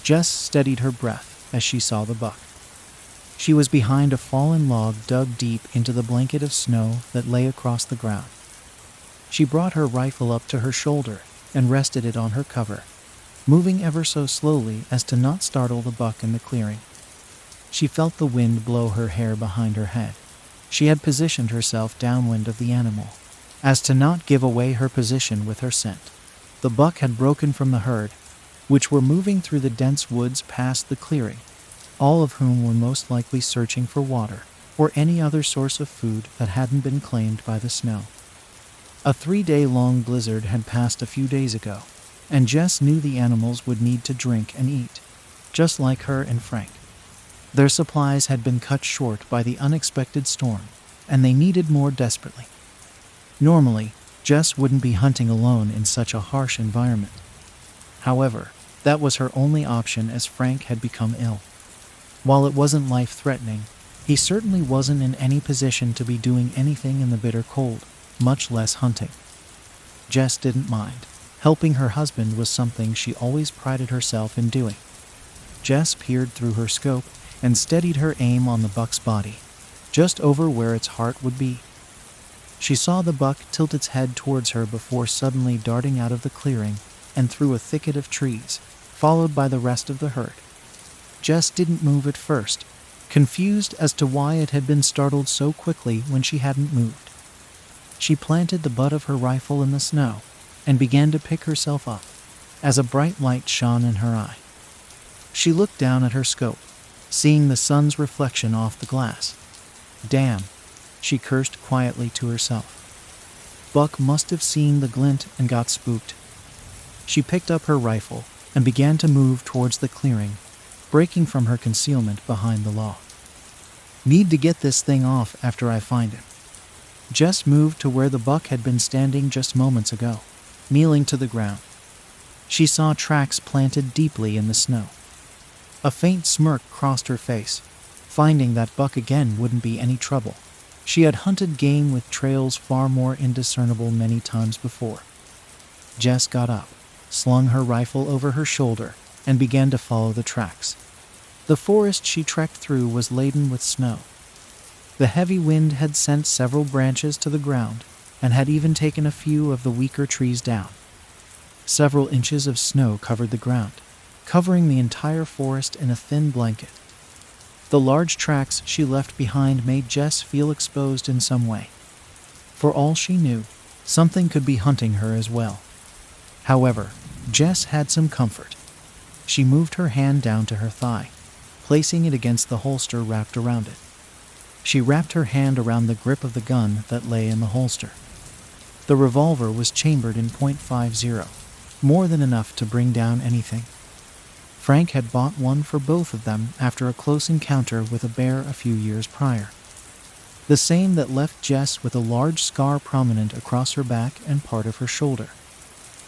Jess steadied her breath as she saw the buck. She was behind a fallen log dug deep into the blanket of snow that lay across the ground. She brought her rifle up to her shoulder and rested it on her cover, moving ever so slowly as to not startle the buck in the clearing. She felt the wind blow her hair behind her head. She had positioned herself downwind of the animal, as to not give away her position with her scent. The buck had broken from the herd, which were moving through the dense woods past the clearing, all of whom were most likely searching for water or any other source of food that hadn't been claimed by the snow. A 3-day-long blizzard had passed a few days ago, and Jess knew the animals would need to drink and eat, just like her and Frank. Their supplies had been cut short by the unexpected storm, and they needed more desperately. Normally, Jess wouldn't be hunting alone in such a harsh environment. However, that was her only option as Frank had become ill. While it wasn't life-threatening, he certainly wasn't in any position to be doing anything in the bitter cold, much less hunting. Jess didn't mind. Helping her husband was something she always prided herself in doing. Jess peered through her scope and steadied her aim on the buck's body, just over where its heart would be. She saw the buck tilt its head towards her before suddenly darting out of the clearing and through a thicket of trees, followed by the rest of the herd. Jess didn't move at first, confused as to why it had been startled so quickly when she hadn't moved. She planted the butt of her rifle in the snow and began to pick herself up as a bright light shone in her eye. She looked down at her scope, seeing the sun's reflection off the glass. "Damn," she cursed quietly to herself. Buck must have seen the glint and got spooked. She picked up her rifle and began to move towards the clearing, breaking from her concealment behind the log. "Need to get this thing off after I find him." Jess moved to where the buck had been standing just moments ago, kneeling to the ground. She saw tracks planted deeply in the snow. A faint smirk crossed her face, finding that buck again wouldn't be any trouble. She had hunted game with trails far more indiscernible many times before. Jess got up, slung her rifle over her shoulder, and began to follow the tracks. The forest she trekked through was laden with snow. The heavy wind had sent several branches to the ground and had even taken a few of the weaker trees down. Several inches of snow covered the ground, covering the entire forest in a thin blanket. The large tracks she left behind made Jess feel exposed in some way. For all she knew, something could be hunting her as well. However, Jess had some comfort. She moved her hand down to her thigh, placing it against the holster wrapped around it. She wrapped her hand around the grip of the gun that lay in the holster. The revolver was chambered in .50, more than enough to bring down anything. Frank had bought one for both of them after a close encounter with a bear a few years prior. The same that left Jess with a large scar prominent across her back and part of her shoulder.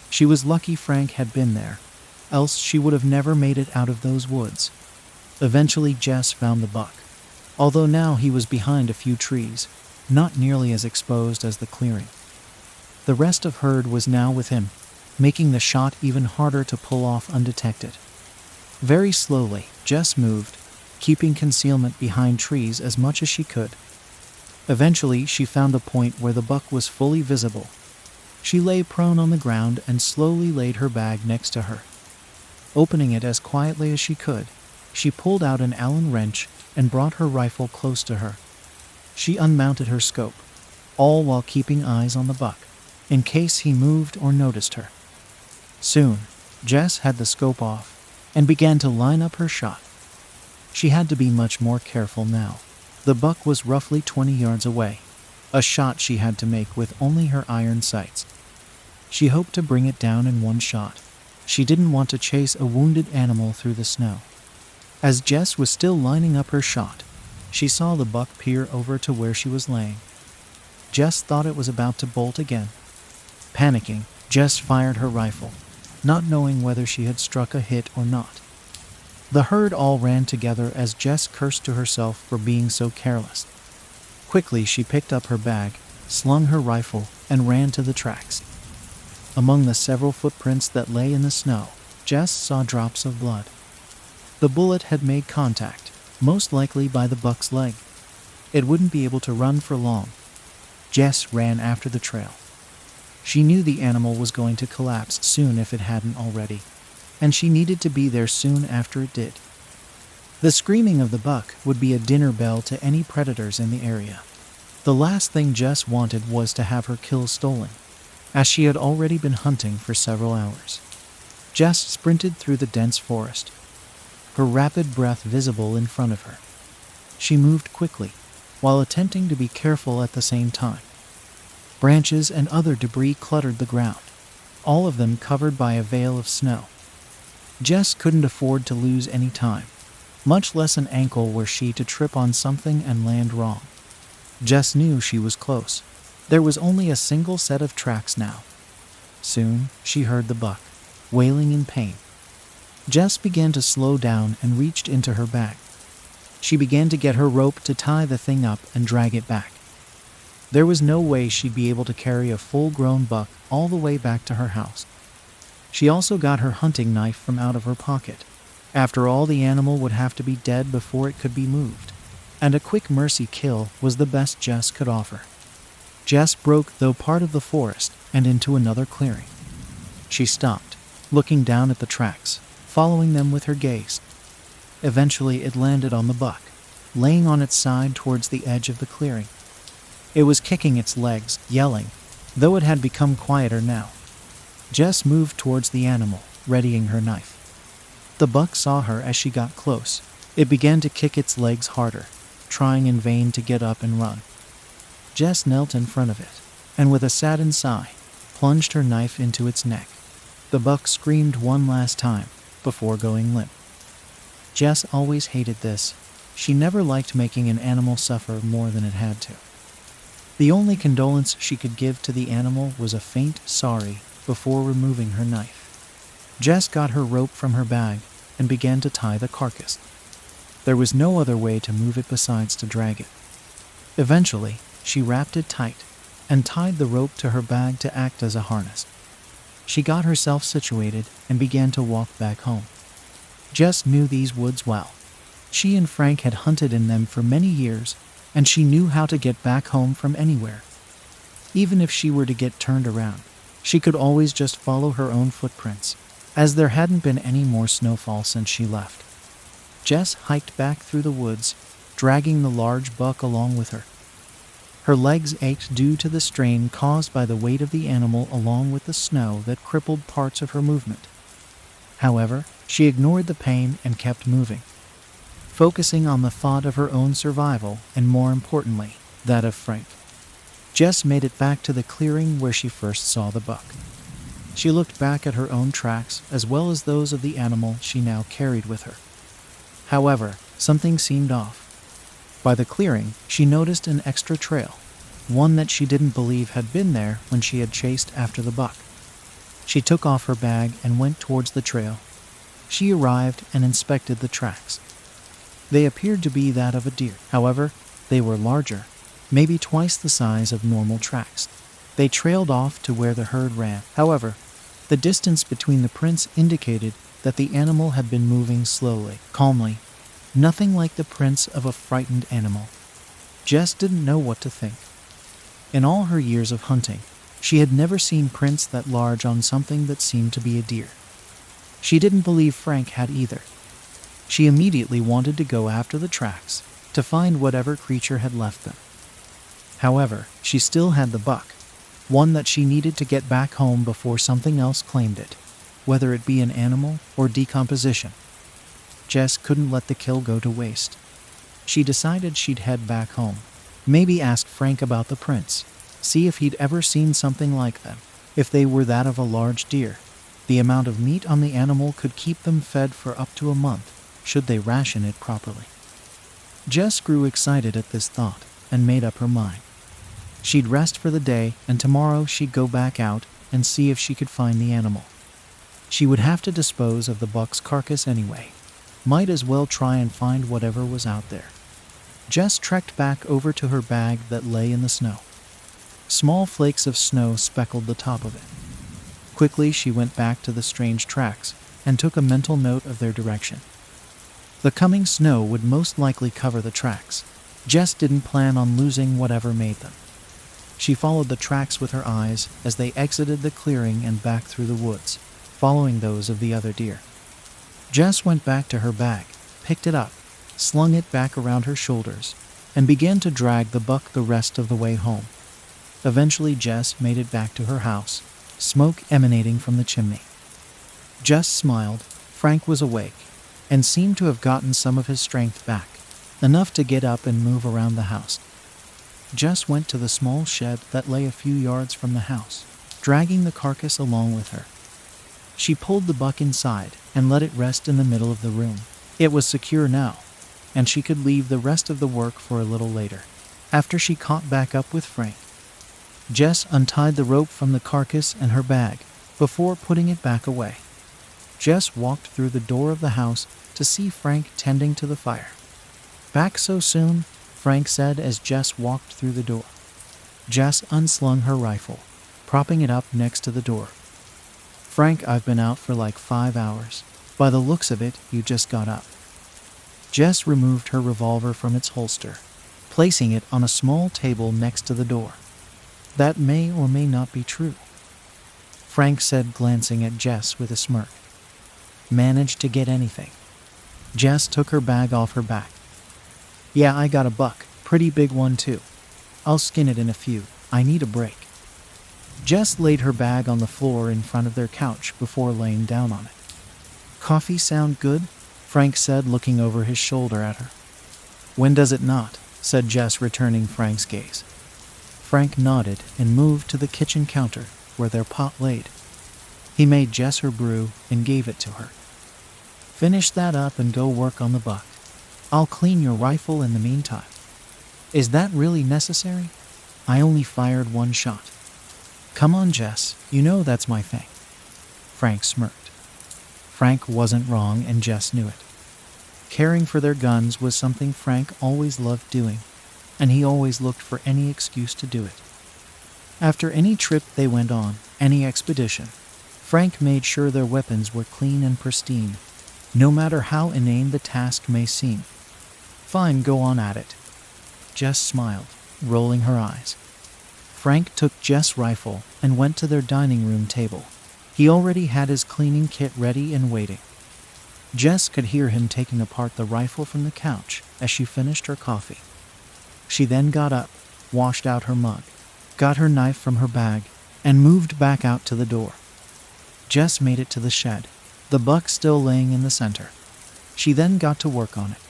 She was lucky Frank had been there, else she would have never made it out of those woods. Eventually Jess found the buck, although now he was behind a few trees, not nearly as exposed as the clearing. The rest of herd was now with him, making the shot even harder to pull off undetected. Very slowly, Jess moved, keeping concealment behind trees as much as she could. Eventually, she found a point where the buck was fully visible. She lay prone on the ground and slowly laid her bag next to her. Opening it as quietly as she could, she pulled out an Allen wrench and brought her rifle close to her. She unmounted her scope, all while keeping eyes on the buck, in case he moved or noticed her. Soon, Jess had the scope off and began to line up her shot. She had to be much more careful now. The buck was roughly 20 yards away, a shot she had to make with only her iron sights. She hoped to bring it down in one shot. She didn't want to chase a wounded animal through the snow. As Jess was still lining up her shot, she saw the buck peer over to where she was laying. Jess thought it was about to bolt again. Panicking, Jess fired her rifle, not knowing whether she had struck a hit or not. The herd all ran together as Jess cursed to herself for being so careless. Quickly she picked up her bag, slung her rifle, and ran to the tracks. Among the several footprints that lay in the snow, Jess saw drops of blood. The bullet had made contact, most likely by the buck's leg. It wouldn't be able to run for long. Jess ran after the trail. She knew the animal was going to collapse soon if it hadn't already, and she needed to be there soon after it did. The screaming of the buck would be a dinner bell to any predators in the area. The last thing Jess wanted was to have her kill stolen, as she had already been hunting for several hours. Jess sprinted through the dense forest, her rapid breath visible in front of her. She moved quickly, while attempting to be careful at the same time. Branches and other debris cluttered the ground, all of them covered by a veil of snow. Jess couldn't afford to lose any time, much less an ankle were she to trip on something and land wrong. Jess knew she was close. There was only a single set of tracks now. Soon, she heard the buck, wailing in pain. Jess began to slow down and reached into her bag. She began to get her rope to tie the thing up and drag it back. There was no way she'd be able to carry a full-grown buck all the way back to her house. She also got her hunting knife from out of her pocket. After all, the animal would have to be dead before it could be moved, and a quick mercy kill was the best Jess could offer. Jess broke through part of the forest and into another clearing. She stopped, looking down at the tracks, following them with her gaze. Eventually it landed on the buck, laying on its side towards the edge of the clearing. It was kicking its legs, yelling, though it had become quieter now. Jess moved towards the animal, readying her knife. The buck saw her as she got close. It began to kick its legs harder, trying in vain to get up and run. Jess knelt in front of it, and with a saddened sigh, plunged her knife into its neck. The buck screamed one last time, before going limp. Jess always hated this. She never liked making an animal suffer more than it had to. The only condolence she could give to the animal was a faint sorry before removing her knife. Jess got her rope from her bag and began to tie the carcass. There was no other way to move it besides to drag it. Eventually, she wrapped it tight and tied the rope to her bag to act as a harness. She got herself situated and began to walk back home. Jess knew these woods well. She and Frank had hunted in them for many years, and she knew how to get back home from anywhere. Even if she were to get turned around, she could always just follow her own footprints, as there hadn't been any more snowfall since she left. Jess hiked back through the woods, dragging the large buck along with her. Her legs ached due to the strain caused by the weight of the animal along with the snow that crippled parts of her movement. However, she ignored the pain and kept moving, focusing on the thought of her own survival and, more importantly, that of Frank. Jess made it back to the clearing where she first saw the buck. She looked back at her own tracks as well as those of the animal she now carried with her. However, something seemed off. By the clearing, she noticed an extra trail, one that she didn't believe had been there when she had chased after the buck. She took off her bag and went towards the trail. She arrived and inspected the tracks. They appeared to be that of a deer. However, they were larger, maybe twice the size of normal tracks. They trailed off to where the herd ran. However, the distance between the prints indicated that the animal had been moving slowly, calmly, nothing like the prints of a frightened animal. Jess didn't know what to think. In all her years of hunting, she had never seen prints that large on something that seemed to be a deer. She didn't believe Frank had either. She immediately wanted to go after the tracks, to find whatever creature had left them. However, she still had the buck, one that she needed to get back home before something else claimed it, whether it be an animal or decomposition. Jess couldn't let the kill go to waste. She decided she'd head back home, maybe ask Frank about the prints, see if he'd ever seen something like them. If they were that of a large deer, the amount of meat on the animal could keep them fed for up to a month, should they ration it properly. Jess grew excited at this thought and made up her mind. She'd rest for the day, and tomorrow she'd go back out and see if she could find the animal. She would have to dispose of the buck's carcass anyway. Might as well try and find whatever was out there. Jess trekked back over to her bag that lay in the snow. Small flakes of snow speckled the top of it. Quickly she went back to the strange tracks and took a mental note of their direction. The coming snow would most likely cover the tracks. Jess didn't plan on losing whatever made them. She followed the tracks with her eyes as they exited the clearing and back through the woods, following those of the other deer. Jess went back to her bag, picked it up, slung it back around her shoulders, and began to drag the buck the rest of the way home. Eventually, Jess made it back to her house, smoke emanating from the chimney. Jess smiled. Frank was awake and seemed to have gotten some of his strength back, enough to get up and move around the house. Jess went to the small shed that lay a few yards from the house, dragging the carcass along with her. She pulled the buck inside and let it rest in the middle of the room. It was secure now, and she could leave the rest of the work for a little later. After she caught back up with Frank, Jess untied the rope from the carcass and her bag before putting it back away. Jess walked through the door of the house to see Frank tending to the fire. "Back so soon?" Frank said as Jess walked through the door. Jess unslung her rifle, propping it up next to the door. "Frank, I've been out for like 5 hours. By the looks of it, you just got up." Jess removed her revolver from its holster, placing it on a small table next to the door. "That may or may not be true," Frank said, glancing at Jess with a smirk. "Managed to get anything?" Jess took her bag off her back. "Yeah, I got a buck. Pretty big one, too. I'll skin it in a few. I need a break." Jess laid her bag on the floor in front of their couch before laying down on it. "Coffee sound good?" Frank said, looking over his shoulder at her. "When does it not?" said Jess, returning Frank's gaze. Frank nodded and moved to the kitchen counter where their pot laid. He made Jess her brew and gave it to her. "Finish that up and go work on the buck. I'll clean your rifle in the meantime." "Is that really necessary? I only fired 1 shot." "Come on, Jess, you know that's my thing." Frank smirked. Frank wasn't wrong, and Jess knew it. Caring for their guns was something Frank always loved doing, and he always looked for any excuse to do it. After any trip they went on, any expedition, Frank made sure their weapons were clean and pristine, no matter how inane the task may seem. "Fine, go on at it." Jess smiled, rolling her eyes. Frank took Jess' rifle and went to their dining room table. He already had his cleaning kit ready and waiting. Jess could hear him taking apart the rifle from the couch as she finished her coffee. She then got up, washed out her mug, got her knife from her bag, and moved back out to the door. Jess made it to the shed, the buck still laying in the center. She then got to work on it.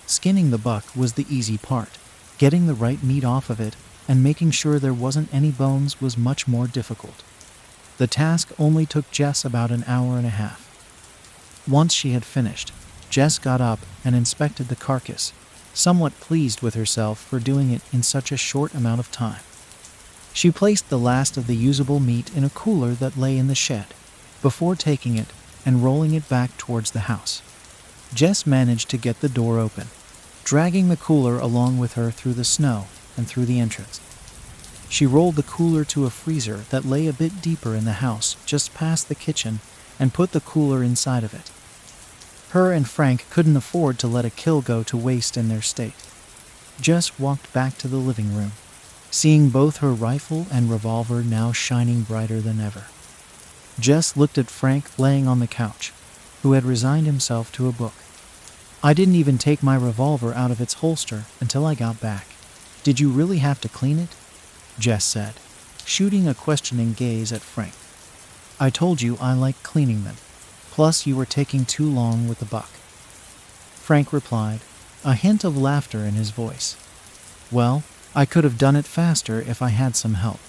Skinning the buck was the easy part. Getting the right meat off of it and making sure there wasn't any bones was much more difficult. The task only took Jess about an hour and a half. Once she had finished, Jess got up and inspected the carcass, somewhat pleased with herself for doing it in such a short amount of time. She placed the last of the usable meat in a cooler that lay in the shed, before taking it and rolling it back towards the house. Jess managed to get the door open, dragging the cooler along with her through the snow and through the entrance. She rolled the cooler to a freezer that lay a bit deeper in the house, just past the kitchen, and put the cooler inside of it. Her and Frank couldn't afford to let a kill go to waste in their state. Jess walked back to the living room, seeing both her rifle and revolver now shining brighter than ever. Jess looked at Frank laying on the couch, who had resigned himself to a book. "I didn't even take my revolver out of its holster until I got back. Did you really have to clean it?" Jess said, shooting a questioning gaze at Frank. "I told you I like cleaning them. Plus, you were taking too long with the buck." Frank replied, a hint of laughter in his voice. "Well, I could have done it faster if I had some help."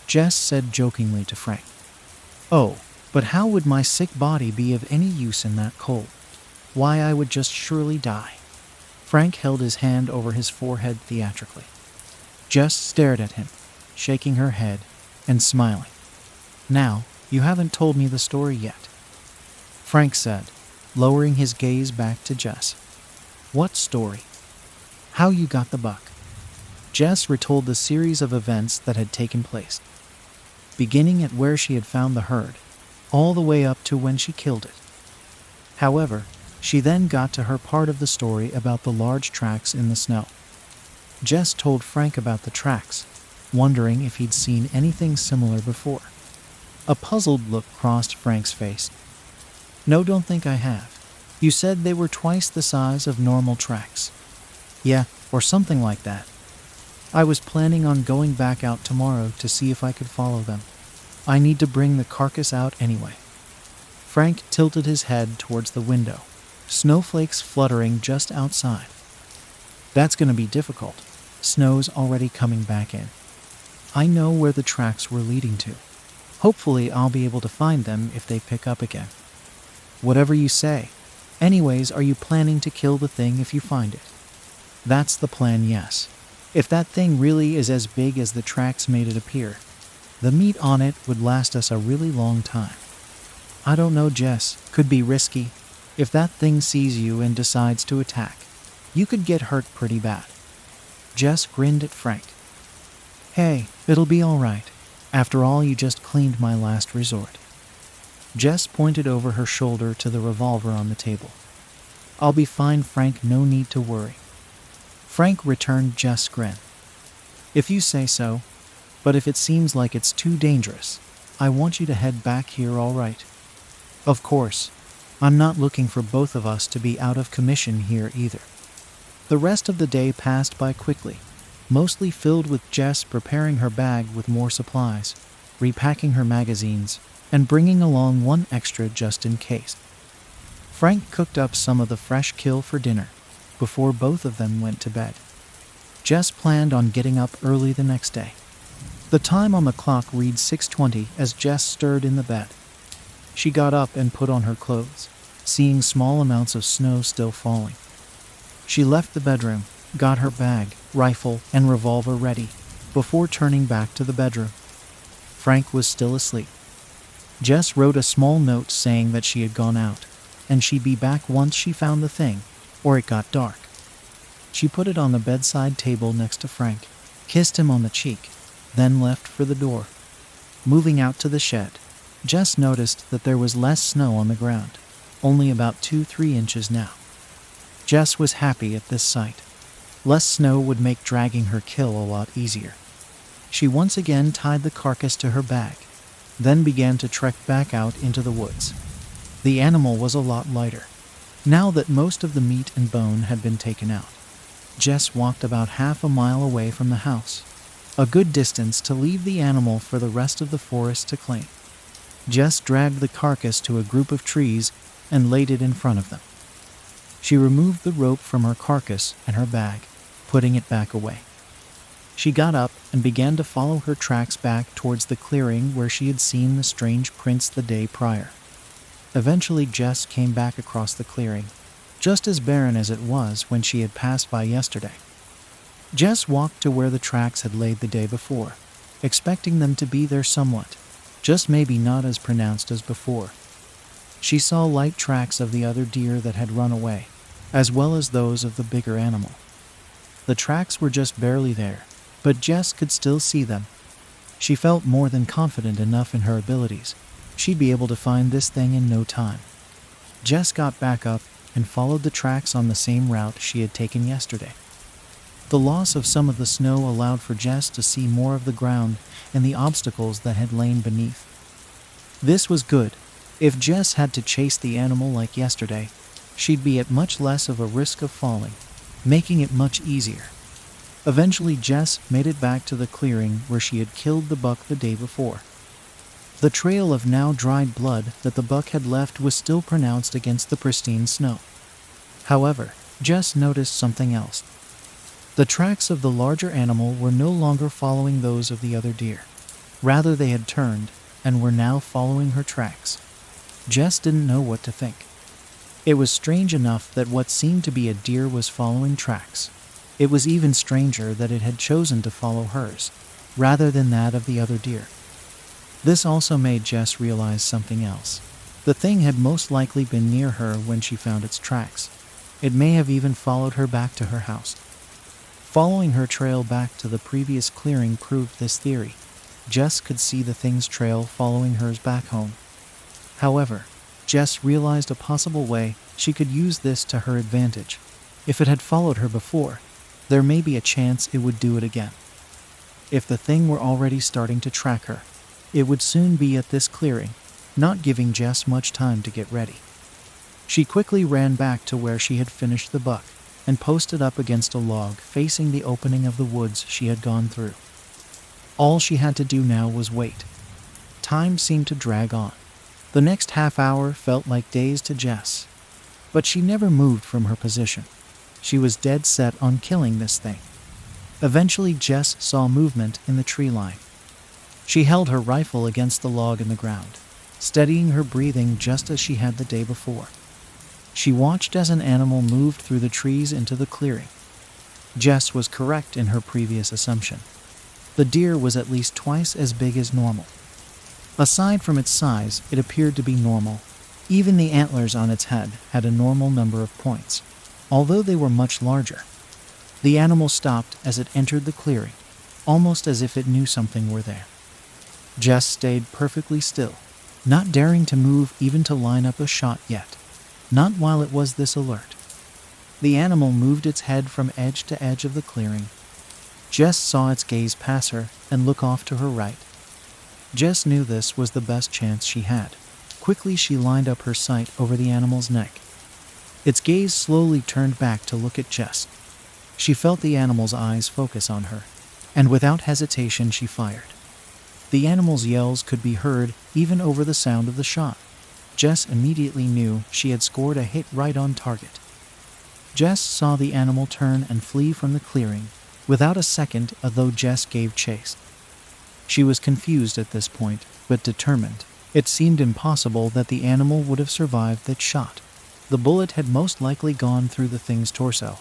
Jess said jokingly to Frank, "Oh, but how would my sick body be of any use in that cold? Why, I would just surely die." Frank held his hand over his forehead theatrically. Jess stared at him, shaking her head and smiling. "Now, you haven't told me the story yet," Frank said, lowering his gaze back to Jess. "What story?" "How you got the buck." Jess retold the series of events that had taken place, beginning at where she had found the herd, all the way up to when she killed it. However, She then got to her part of the story about the large tracks in the snow. Jess told Frank about the tracks, wondering if he'd seen anything similar before. A puzzled look crossed Frank's face. "No, don't think I have. You said they were twice the size of normal tracks." "Yeah, or something like that. I was planning on going back out tomorrow to see if I could follow them. I need to bring the carcass out anyway." Frank tilted his head towards the window, snowflakes fluttering just outside. "That's going to be difficult. Snow's already coming back in. I know where the tracks were leading to. Hopefully I'll be able to find them if they pick up again." "Whatever you say. Anyways, are you planning to kill the thing if you find it?" "That's the plan, yes. If that thing really is as big as the tracks made it appear, the meat on it would last us a really long time." "I don't know, Jess. Could be risky. If that thing sees you and decides to attack, you could get hurt pretty bad." Jess grinned at Frank. "Hey, it'll be all right. After all, you just cleaned my last resort." Jess pointed over her shoulder to the revolver on the table. "I'll be fine, Frank. No need to worry." Frank returned Jess' grin. "If you say so, but if it seems like it's too dangerous, I want you to head back here, all right?" "Of course. I'm not looking for both of us to be out of commission here either." The rest of the day passed by quickly, mostly filled with Jess preparing her bag with more supplies, repacking her magazines, and bringing along one extra just in case. Frank cooked up some of the fresh kill for dinner before both of them went to bed. Jess planned on getting up early the next day. The time on the clock read 6:20 as Jess stirred in the bed. She got up and put on her clothes, seeing small amounts of snow still falling. She left the bedroom, got her bag, rifle, and revolver ready, before turning back to the bedroom. Frank was still asleep. Jess wrote a small note saying that she had gone out, and she'd be back once she found the thing, or it got dark. She put it on the bedside table next to Frank, kissed him on the cheek, then left for the door. Moving out to the shed, Jess noticed that there was less snow on the ground, only about 2-3 inches now. Jess was happy at this sight. Less snow would make dragging her kill a lot easier. She once again tied the carcass to her bag, then began to trek back out into the woods. The animal was a lot lighter, now that most of the meat and bone had been taken out. Jess walked about half a mile away from the house, a good distance to leave the animal for the rest of the forest to claim. Jess dragged the carcass to a group of trees and laid it in front of them. She removed the rope from her carcass and her bag, putting it back away. She got up and began to follow her tracks back towards the clearing where she had seen the strange prints the day prior. Eventually, Jess came back across the clearing, just as barren as it was when she had passed by yesterday. Jess walked to where the tracks had laid the day before, expecting them to be there somewhat, just maybe not as pronounced as before. She saw light tracks of the other deer that had run away, as well as those of the bigger animal. The tracks were just barely there, but Jess could still see them. She felt more than confident enough in her abilities. She'd be able to find this thing in no time. Jess got back up and followed the tracks on the same route she had taken yesterday. The loss of some of the snow allowed for Jess to see more of the ground and the obstacles that had lain beneath. This was good. If Jess had to chase the animal like yesterday, she'd be at much less of a risk of falling, making it much easier. Eventually, Jess made it back to the clearing where she had killed the buck the day before. The trail of now dried blood that the buck had left was still pronounced against the pristine snow. However, Jess noticed something else. The tracks of the larger animal were no longer following those of the other deer. Rather, they had turned and were now following her tracks. Jess didn't know what to think. It was strange enough that what seemed to be a deer was following tracks. It was even stranger that it had chosen to follow hers, rather than that of the other deer. This also made Jess realize something else. The thing had most likely been near her when she found its tracks. It may have even followed her back to her house. Following her trail back to the previous clearing proved this theory. Jess could see the thing's trail following hers back home. However, Jess realized a possible way she could use this to her advantage. If it had followed her before, there may be a chance it would do it again. If the thing were already starting to track her, it would soon be at this clearing, not giving Jess much time to get ready. She quickly ran back to where she had finished the buck and posted up against a log facing the opening of the woods she had gone through. All she had to do now was wait. Time seemed to drag on. The next half hour felt like days to Jess, but she never moved from her position. She was dead set on killing this thing. Eventually, Jess saw movement in the tree line. She held her rifle against the log in the ground, steadying her breathing just as she had the day before. She watched as an animal moved through the trees into the clearing. Jess was correct in her previous assumption. The deer was at least twice as big as normal. Aside from its size, it appeared to be normal. Even the antlers on its head had a normal number of points, although they were much larger. The animal stopped as it entered the clearing, almost as if it knew something were there. Jess stayed perfectly still, not daring to move even to line up a shot yet, not while it was this alert. The animal moved its head from edge to edge of the clearing. Jess saw its gaze pass her and look off to her right. Jess knew this was the best chance she had. Quickly she lined up her sight over the animal's neck. Its gaze slowly turned back to look at Jess. She felt the animal's eyes focus on her, and without hesitation she fired. The animal's yells could be heard even over the sound of the shot. Jess immediately knew she had scored a hit right on target. Jess saw the animal turn and flee from the clearing, without a second, although Jess gave chase. She was confused at this point, but determined. It seemed impossible that the animal would have survived that shot. The bullet had most likely gone through the thing's torso,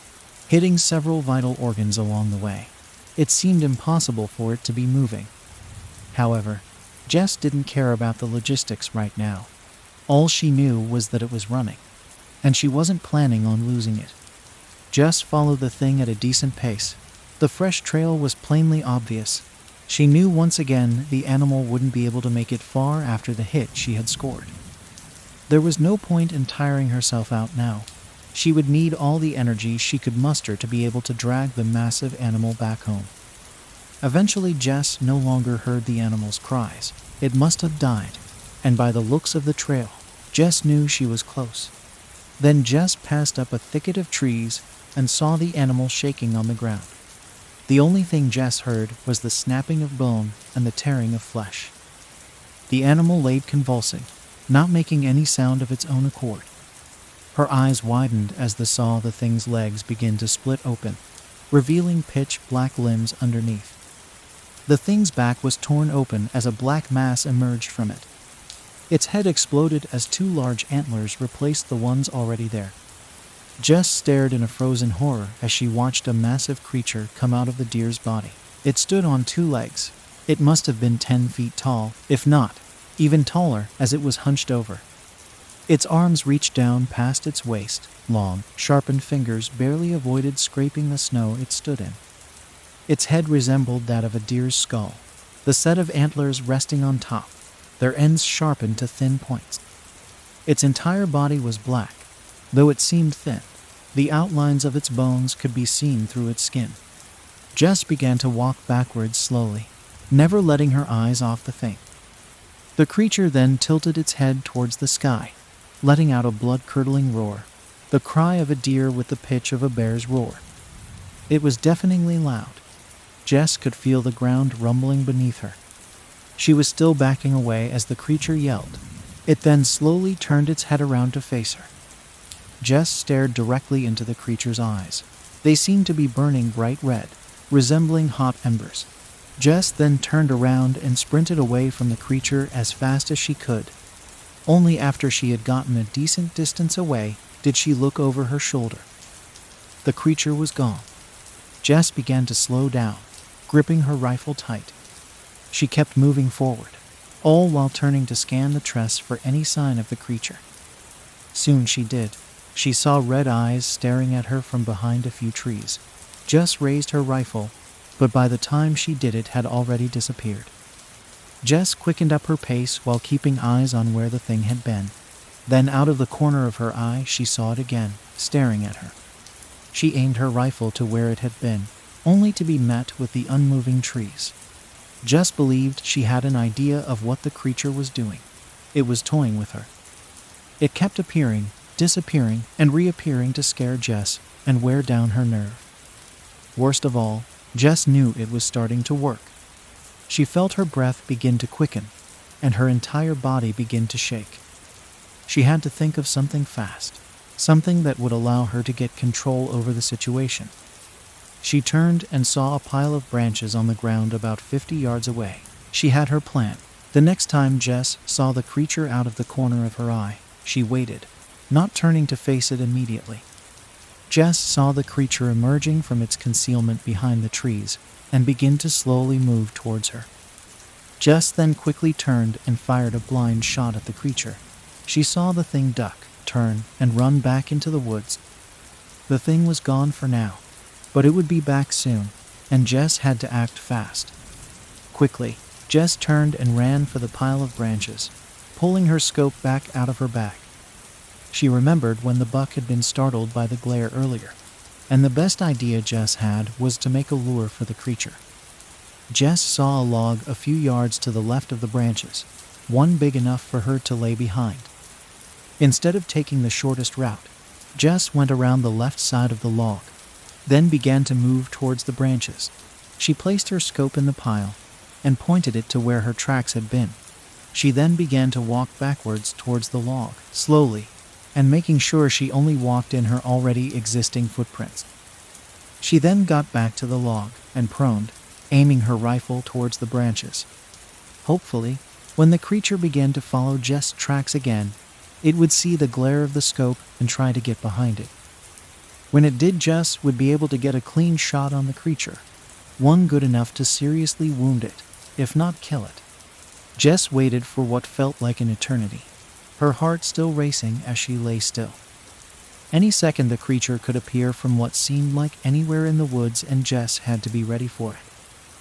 hitting several vital organs along the way. It seemed impossible for it to be moving. However, Jess didn't care about the logistics right now. All she knew was that it was running, and she wasn't planning on losing it. Jess followed the thing at a decent pace. The fresh trail was plainly obvious. She knew once again the animal wouldn't be able to make it far after the hit she had scored. There was no point in tiring herself out now. She would need all the energy she could muster to be able to drag the massive animal back home. Eventually, Jess no longer heard the animal's cries. It must have died, and by the looks of the trail, Jess knew she was close. Then Jess passed up a thicket of trees and saw the animal shaking on the ground. The only thing Jess heard was the snapping of bone and the tearing of flesh. The animal lay convulsing, not making any sound of its own accord. Her eyes widened as saw the thing's legs begin to split open, revealing pitch black limbs underneath. The thing's back was torn open as a black mass emerged from it. Its head exploded as two large antlers replaced the ones already there. Jess stared in a frozen horror as she watched a massive creature come out of the deer's body. It stood on two legs. It must have been 10 feet tall, if not, even taller, as it was hunched over. Its arms reached down past its waist. Long, sharpened fingers barely avoided scraping the snow it stood in. Its head resembled that of a deer's skull, the set of antlers resting on top, their ends sharpened to thin points. Its entire body was black, though it seemed thin. The outlines of its bones could be seen through its skin. Jess began to walk backwards slowly, never letting her eyes off the thing. The creature then tilted its head towards the sky, letting out a blood-curdling roar, the cry of a deer with the pitch of a bear's roar. It was deafeningly loud. Jess could feel the ground rumbling beneath her. She was still backing away as the creature yelled. It then slowly turned its head around to face her. Jess stared directly into the creature's eyes. They seemed to be burning bright red, resembling hot embers. Jess then turned around and sprinted away from the creature as fast as she could. Only after she had gotten a decent distance away did she look over her shoulder. The creature was gone. Jess began to slow down, gripping her rifle tight. She kept moving forward, all while turning to scan the tress for any sign of the creature. Soon she did. She saw red eyes staring at her from behind a few trees. Jess raised her rifle, but by the time she did it had already disappeared. Jess quickened up her pace while keeping eyes on where the thing had been. Then out of the corner of her eye she saw it again, staring at her. She aimed her rifle to where it had been, only to be met with the unmoving trees. Jess believed she had an idea of what the creature was doing. It was toying with her. It kept appearing, disappearing, and reappearing to scare Jess and wear down her nerve. Worst of all, Jess knew it was starting to work. She felt her breath begin to quicken, and her entire body begin to shake. She had to think of something fast, something that would allow her to get control over the situation. She turned and saw a pile of branches on the ground about 50 yards away. She had her plan. The next time Jess saw the creature out of the corner of her eye, she waited, not turning to face it immediately. Jess saw the creature emerging from its concealment behind the trees and begin to slowly move towards her. Jess then quickly turned and fired a blind shot at the creature. She saw the thing duck, turn, and run back into the woods. The thing was gone for now, but it would be back soon, and Jess had to act fast. Quickly, Jess turned and ran for the pile of branches, pulling her scope back out of her bag. She remembered when the buck had been startled by the glare earlier, and the best idea Jess had was to make a lure for the creature. Jess saw a log a few yards to the left of the branches, one big enough for her to lay behind. Instead of taking the shortest route, Jess went around the left side of the log, then began to move towards the branches. She placed her scope in the pile and pointed it to where her tracks had been. She then began to walk backwards towards the log, slowly, and making sure she only walked in her already existing footprints. She then got back to the log and proned, aiming her rifle towards the branches. Hopefully, when the creature began to follow Jess' tracks again, it would see the glare of the scope and try to get behind it. When it did, Jess would be able to get a clean shot on the creature, one good enough to seriously wound it, if not kill it. Jess waited for what felt like an eternity, her heart still racing as she lay still. Any second the creature could appear from what seemed like anywhere in the woods, and Jess had to be ready for it.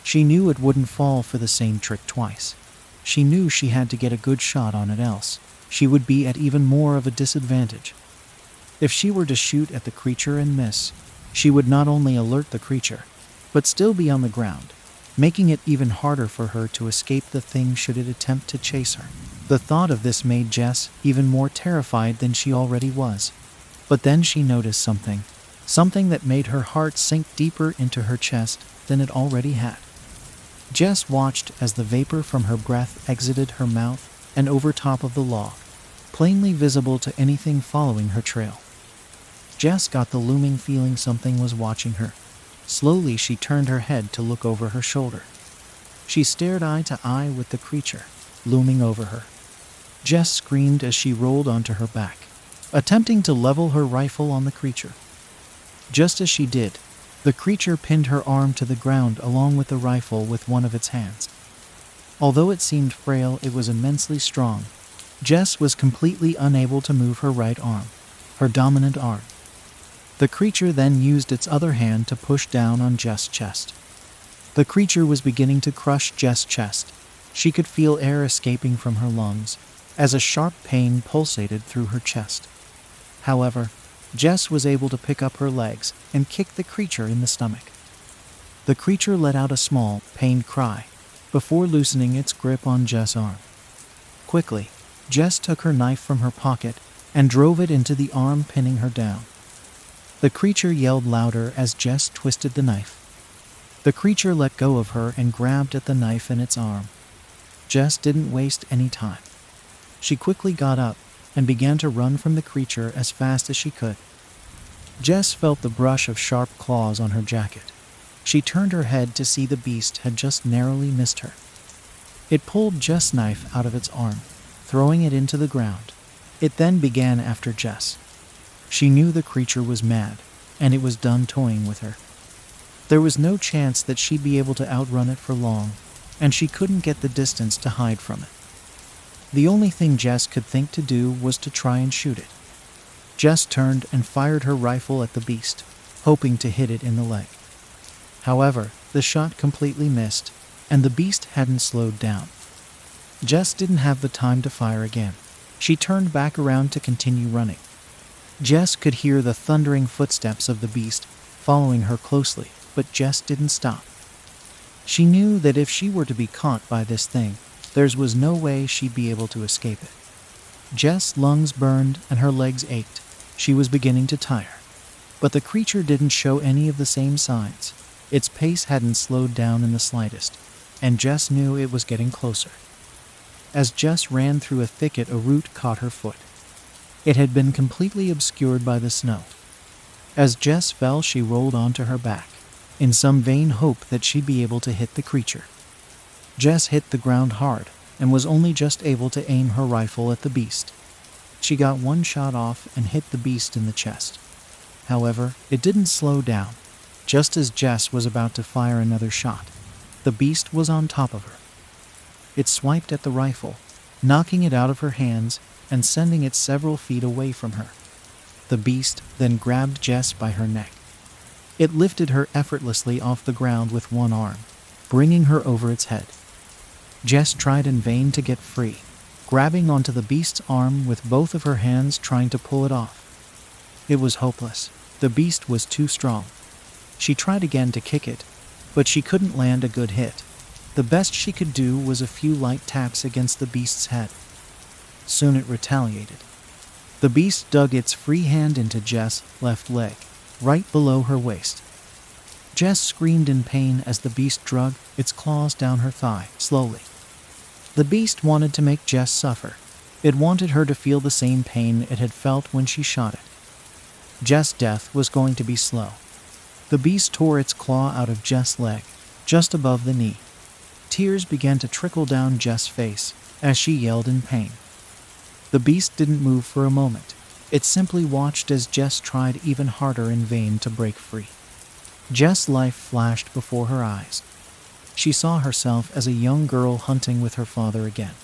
She knew it wouldn't fall for the same trick twice. She knew she had to get a good shot on it, else she would be at even more of a disadvantage. If she were to shoot at the creature and miss, she would not only alert the creature, but still be on the ground, making it even harder for her to escape the thing should it attempt to chase her. The thought of this made Jess even more terrified than she already was. But then she noticed something that made her heart sink deeper into her chest than it already had. Jess watched as the vapor from her breath exited her mouth and over top of the log, plainly visible to anything following her trail. Jess got the looming feeling something was watching her. Slowly she turned her head to look over her shoulder. She stared eye to eye with the creature, looming over her. Jess screamed as she rolled onto her back, attempting to level her rifle on the creature. Just as she did, the creature pinned her arm to the ground along with the rifle with one of its hands. Although it seemed frail, it was immensely strong. Jess was completely unable to move her right arm, her dominant arm. The creature then used its other hand to push down on Jess' chest. The creature was beginning to crush Jess' chest. She could feel air escaping from her lungs as a sharp pain pulsated through her chest. However, Jess was able to pick up her legs and kick the creature in the stomach. The creature let out a small, pained cry before loosening its grip on Jess' arm. Quickly, Jess took her knife from her pocket and drove it into the arm, pinning her down. The creature yelled louder as Jess twisted the knife. The creature let go of her and grabbed at the knife in its arm. Jess didn't waste any time. She quickly got up and began to run from the creature as fast as she could. Jess felt the brush of sharp claws on her jacket. She turned her head to see the beast had just narrowly missed her. It pulled Jess' knife out of its arm, throwing it into the ground. It then began after Jess. She knew the creature was mad, and it was done toying with her. There was no chance that she'd be able to outrun it for long, and she couldn't get the distance to hide from it. The only thing Jess could think to do was to try and shoot it. Jess turned and fired her rifle at the beast, hoping to hit it in the leg. However, the shot completely missed, and the beast hadn't slowed down. Jess didn't have the time to fire again. She turned back around to continue running. Jess could hear the thundering footsteps of the beast following her closely, but Jess didn't stop. She knew that if she were to be caught by this thing, there was no way she'd be able to escape it. Jess' lungs burned and her legs ached. She was beginning to tire. But the creature didn't show any of the same signs. Its pace hadn't slowed down in the slightest, and Jess knew it was getting closer. As Jess ran through a thicket, a root caught her foot. It had been completely obscured by the snow. As Jess fell, she rolled onto her back, in some vain hope that she'd be able to hit the creature. Jess hit the ground hard, and was only just able to aim her rifle at the beast. She got one shot off and hit the beast in the chest. However, it didn't slow down. Just as Jess was about to fire another shot, the beast was on top of her. It swiped at the rifle, knocking it out of her hands and sending it several feet away from her. The beast then grabbed Jess by her neck. It lifted her effortlessly off the ground with one arm, bringing her over its head. Jess tried in vain to get free, grabbing onto the beast's arm with both of her hands trying to pull it off. It was hopeless. The beast was too strong. She tried again to kick it, but she couldn't land a good hit. The best she could do was a few light taps against the beast's head. Soon it retaliated. The beast dug its free hand into Jess' left leg, right below her waist. Jess screamed in pain as the beast drug its claws down her thigh, slowly. The beast wanted to make Jess suffer. It wanted her to feel the same pain it had felt when she shot it. Jess' death was going to be slow. The beast tore its claw out of Jess' leg, just above the knee. Tears began to trickle down Jess' face as she yelled in pain. The beast didn't move for a moment. It simply watched as Jess tried even harder in vain to break free. Jess' life flashed before her eyes. She saw herself as a young girl hunting with her father again.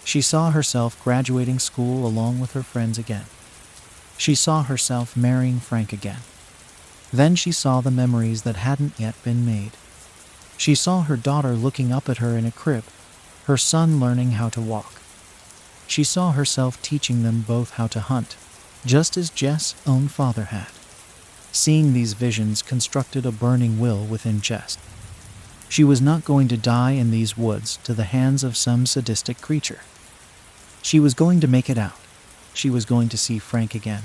She saw herself graduating school along with her friends again. She saw herself marrying Frank again. Then she saw the memories that hadn't yet been made. She saw her daughter looking up at her in a crib, her son learning how to walk. She saw herself teaching them both how to hunt, just as Jess' own father had. Seeing these visions constructed a burning will within Jess. She was not going to die in these woods to the hands of some sadistic creature. She was going to make it out. She was going to see Frank again,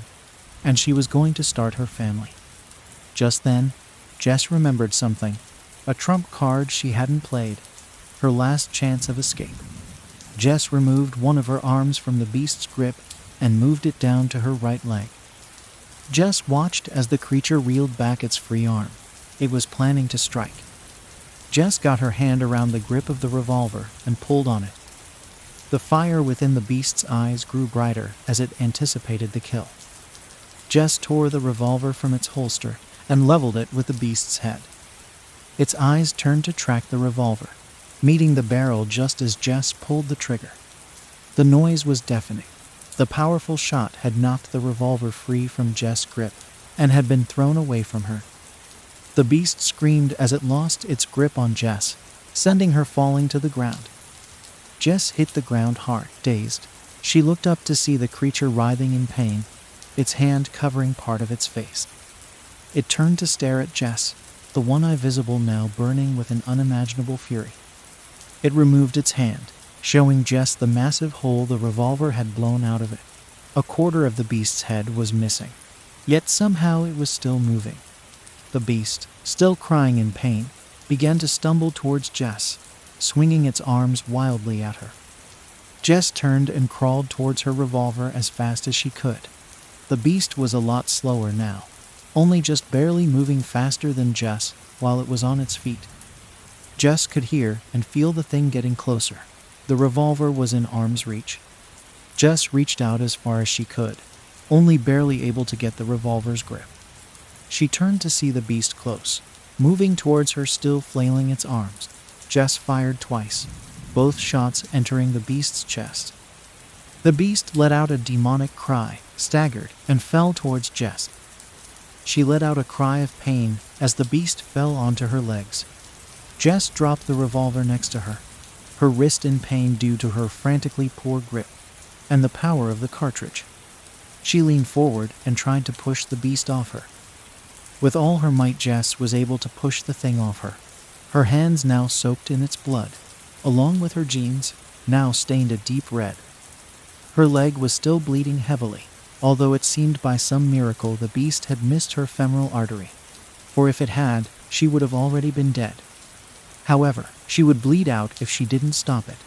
and she was going to start her family. Just then, Jess remembered something, a trump card she hadn't played, her last chance of escape. Jess removed one of her arms from the beast's grip and moved it down to her right leg. Jess watched as the creature reeled back its free arm. It was planning to strike. Jess got her hand around the grip of the revolver and pulled on it. The fire within the beast's eyes grew brighter as it anticipated the kill. Jess tore the revolver from its holster and leveled it with the beast's head. Its eyes turned to track the revolver, meeting the barrel just as Jess pulled the trigger. The noise was deafening. The powerful shot had knocked the revolver free from Jess' grip and had been thrown away from her. The beast screamed as it lost its grip on Jess, sending her falling to the ground. Jess hit the ground hard, dazed. She looked up to see the creature writhing in pain, its hand covering part of its face. It turned to stare at Jess, the one eye visible now burning with an unimaginable fury. It removed its hand, showing Jess the massive hole the revolver had blown out of it. A quarter of the beast's head was missing, yet somehow it was still moving. The beast, still crying in pain, began to stumble towards Jess, swinging its arms wildly at her. Jess turned and crawled towards her revolver as fast as she could. The beast was a lot slower now, only just barely moving faster than Jess while it was on its feet. Jess could hear and feel the thing getting closer. The revolver was in arm's reach. Jess reached out as far as she could, only barely able to get the revolver's grip. She turned to see the beast close, moving towards her, still flailing its arms. Jess fired twice, both shots entering the beast's chest. The beast let out a demonic cry, staggered, and fell towards Jess. She let out a cry of pain as the beast fell onto her legs. Jess dropped the revolver next to her, her wrist in pain due to her frantically poor grip. and the power of the cartridge. She leaned forward and tried to push the beast off her. With all her might, Jess was able to push the thing off her, her hands now soaked in its blood, along with her jeans, now stained a deep red. Her leg was still bleeding heavily, although it seemed by some miracle the beast had missed her femoral artery, for if it had, she would have already been dead. However, she would bleed out if she didn't stop it.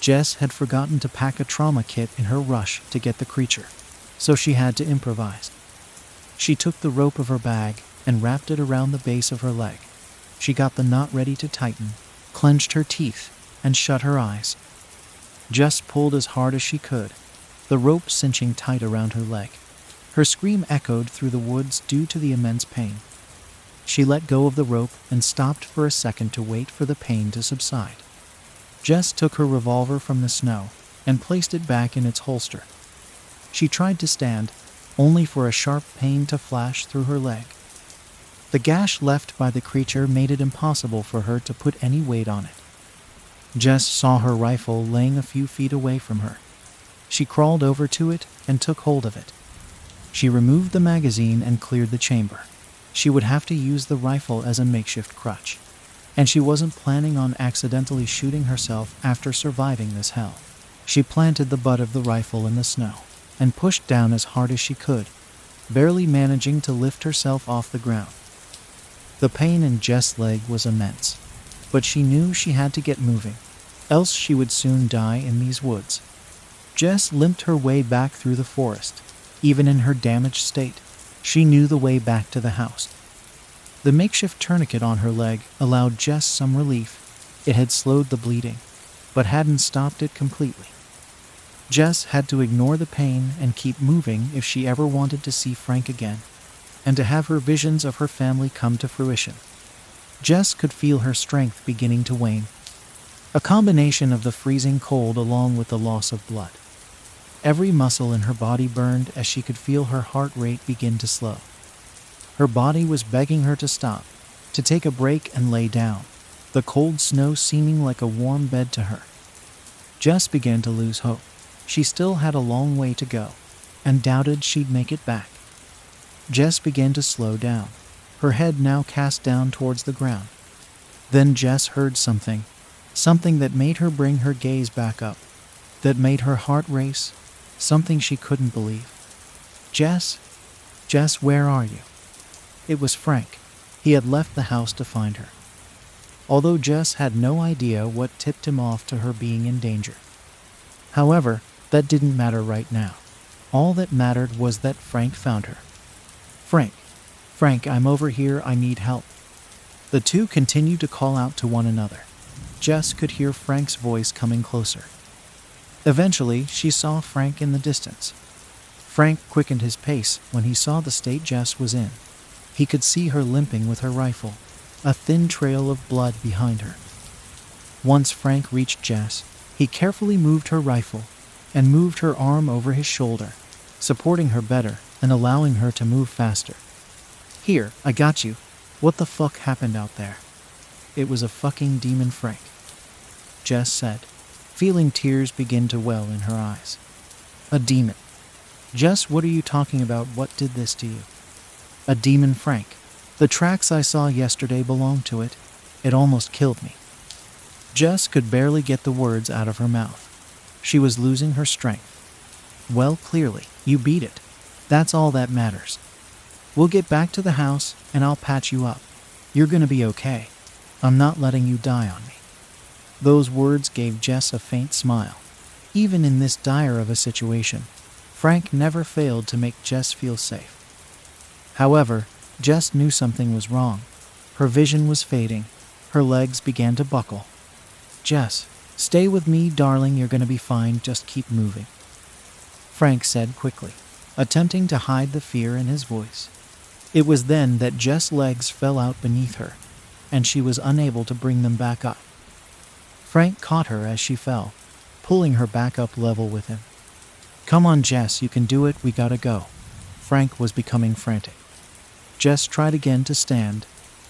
Jess had forgotten to pack a trauma kit in her rush to get the creature, so she had to improvise. She took the rope of her bag and wrapped it around the base of her leg. She got the knot ready to tighten, clenched her teeth, and shut her eyes. Jess pulled as hard as she could, the rope cinching tight around her leg. Her scream echoed through the woods due to the immense pain. She let go of the rope and stopped for a second to wait for the pain to subside. Jess took her revolver from the snow and placed it back in its holster. She tried to stand, only for a sharp pain to flash through her leg. The gash left by the creature made it impossible for her to put any weight on it. Jess saw her rifle laying a few feet away from her. She crawled over to it and took hold of it. She removed the magazine and cleared the chamber. She would have to use the rifle as a makeshift crutch, and she wasn't planning on accidentally shooting herself after surviving this hell. She planted the butt of the rifle in the snow and pushed down as hard as she could, barely managing to lift herself off the ground. The pain in Jess' leg was immense, but she knew she had to get moving, else she would soon die in these woods. Jess limped her way back through the forest. Even in her damaged state, she knew the way back to the house. The makeshift tourniquet on her leg allowed Jess some relief. It had slowed the bleeding, but hadn't stopped it completely. Jess had to ignore the pain and keep moving if she ever wanted to see Frank again, and to have her visions of her family come to fruition. Jess could feel her strength beginning to wane, a combination of the freezing cold along with the loss of blood. Every muscle in her body burned as she could feel her heart rate begin to slow. Her body was begging her to stop, to take a break and lay down, the cold snow seeming like a warm bed to her. Jess began to lose hope. She still had a long way to go, and doubted she'd make it back. Jess began to slow down, her head now cast down towards the ground. Then Jess heard something that made her bring her gaze back up, that made her heart race, something she couldn't believe. Jess, where are you? It was Frank. He had left the house to find her. Although Jess had no idea what tipped him off to her being in danger. However, that didn't matter right now. All that mattered was that Frank found her. Frank, I'm over here, I need help. The two continued to call out to one another. Jess could hear Frank's voice coming closer. Eventually, she saw Frank in the distance. Frank quickened his pace when he saw the state Jess was in. He could see her limping with her rifle, a thin trail of blood behind her. Once Frank reached Jess, he carefully moved her rifle and moved her arm over his shoulder, supporting her better and allowing her to move faster. Here, I got you. What the fuck happened out there? It was a fucking demon, Frank, Jess said, feeling tears begin to well in her eyes. A demon. Jess, what are you talking about? What did this to you? A demon, Frank. The tracks I saw yesterday belonged to it. It almost killed me. Jess could barely get the words out of her mouth. She was losing her strength. Well, clearly, you beat it. That's all that matters. We'll get back to the house, and I'll patch you up. You're gonna be okay. I'm not letting you die on me. Those words gave Jess a faint smile. Even in this dire of a situation, Frank never failed to make Jess feel safe. However, Jess knew something was wrong. Her vision was fading. Her legs began to buckle. Jess, stay with me, darling, you're gonna be fine, just keep moving, Frank said quickly, attempting to hide the fear in his voice. It was then that Jess' legs fell out beneath her, and she was unable to bring them back up. Frank caught her as she fell, pulling her back up level with him. Come on, Jess, you can do it, we gotta go. Frank was becoming frantic. Jess tried again to stand,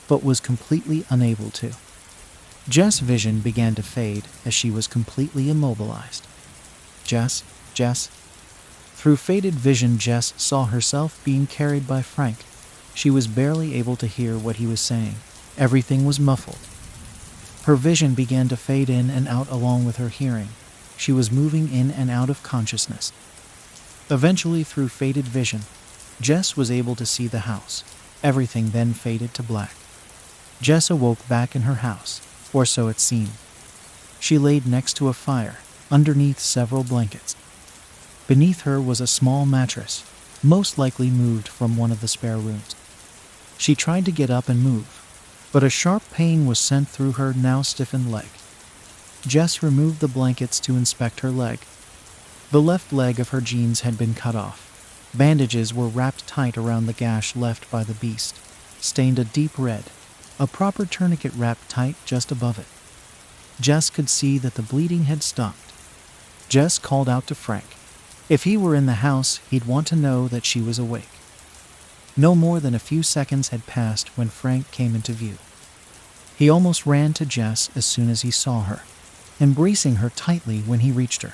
but was completely unable to. Jess' vision began to fade as she was completely immobilized. Jess, Through faded vision, Jess saw herself being carried by Frank. She was barely able to hear what he was saying. Everything was muffled. Her vision began to fade in and out along with her hearing. She was moving in and out of consciousness. Eventually, through faded vision, Jess was able to see the house. Everything then faded to black. Jess awoke back in her house, or so it seemed. She laid next to a fire, underneath several blankets. Beneath her was a small mattress, most likely moved from one of the spare rooms. She tried to get up and move, but a sharp pain was sent through her now stiffened leg. Jess removed the blankets to inspect her leg. The left leg of her jeans had been cut off. Bandages were wrapped tight around the gash left by the beast, stained a deep red. A proper tourniquet wrapped tight just above it. Jess could see that the bleeding had stopped. Jess called out to Frank. If he were in the house, he'd want to know that she was awake. No more than a few seconds had passed when Frank came into view. He almost ran to Jess as soon as he saw her, embracing her tightly when he reached her.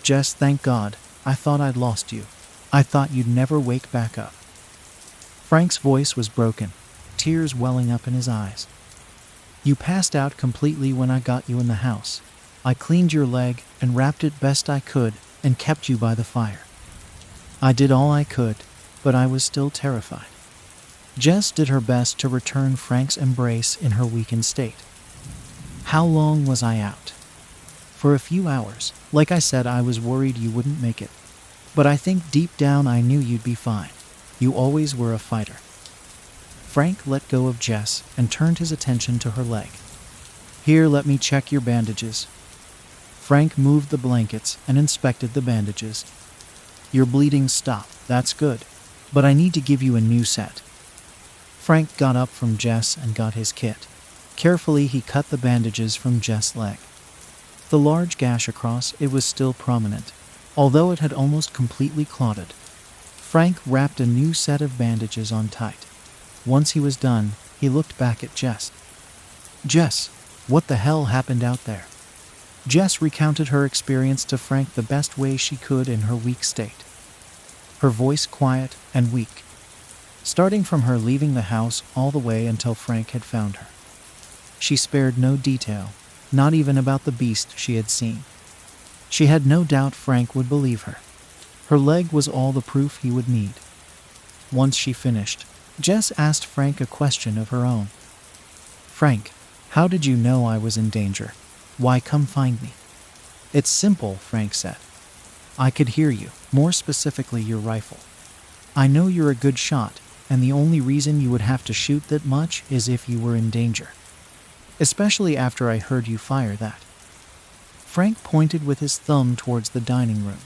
Jess, thank God, I thought I'd lost you. I thought you'd never wake back up. Frank's voice was broken, tears welling up in his eyes. You passed out completely when I got you in the house. I cleaned your leg and wrapped it best I could and kept you by the fire. I did all I could, but I was still terrified. Jess did her best to return Frank's embrace in her weakened state. How long was I out? For a few hours. Like I said, I was worried you wouldn't make it. But I think deep down I knew you'd be fine. You always were a fighter. Frank let go of Jess and turned his attention to her leg. Here, let me check your bandages. Frank moved the blankets and inspected the bandages. Your bleeding stopped, that's good, but I need to give you a new set. Frank got up from Jess and got his kit. Carefully, he cut the bandages from Jess' leg. The large gash across it was still prominent, although it had almost completely clotted. Frank wrapped a new set of bandages on tight. Once he was done, he looked back at Jess. Jess, what the hell happened out there? Jess recounted her experience to Frank the best way she could in her weak state. Her voice quiet and weak, starting from her leaving the house all the way until Frank had found her. She spared no detail, not even about the beast she had seen. She had no doubt Frank would believe her. Her leg was all the proof he would need. Once she finished, Jess asked Frank a question of her own. Frank, how did you know I was in danger? Why come find me? It's simple, Frank said. I could hear you, more specifically your rifle. I know you're a good shot, and the only reason you would have to shoot that much is if you were in danger. Especially after I heard you fire that. Frank pointed with his thumb towards the dining room.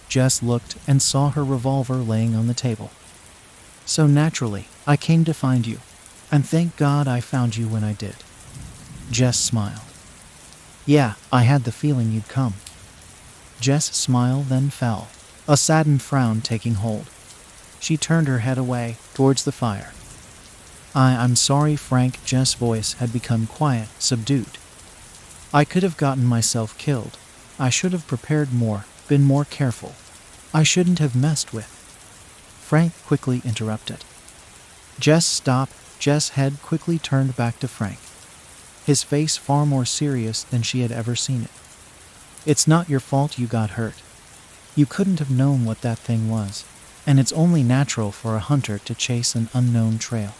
Jess looked and saw her revolver laying on the table. So naturally, I came to find you, and thank God I found you when I did. Jess smiled. Yeah, I had the feeling you'd come. Jess' smile then fell, a saddened frown taking hold. She turned her head away, towards the fire. I'm sorry, Frank. Jess' voice had become quiet, subdued. I could have gotten myself killed. I should have prepared more, been more careful. I shouldn't have messed with. Frank quickly interrupted. Jess stopped. Jess' head quickly turned back to Frank, his face far more serious than she had ever seen it. It's not your fault you got hurt. You couldn't have known what that thing was, and it's only natural for a hunter to chase an unknown trail.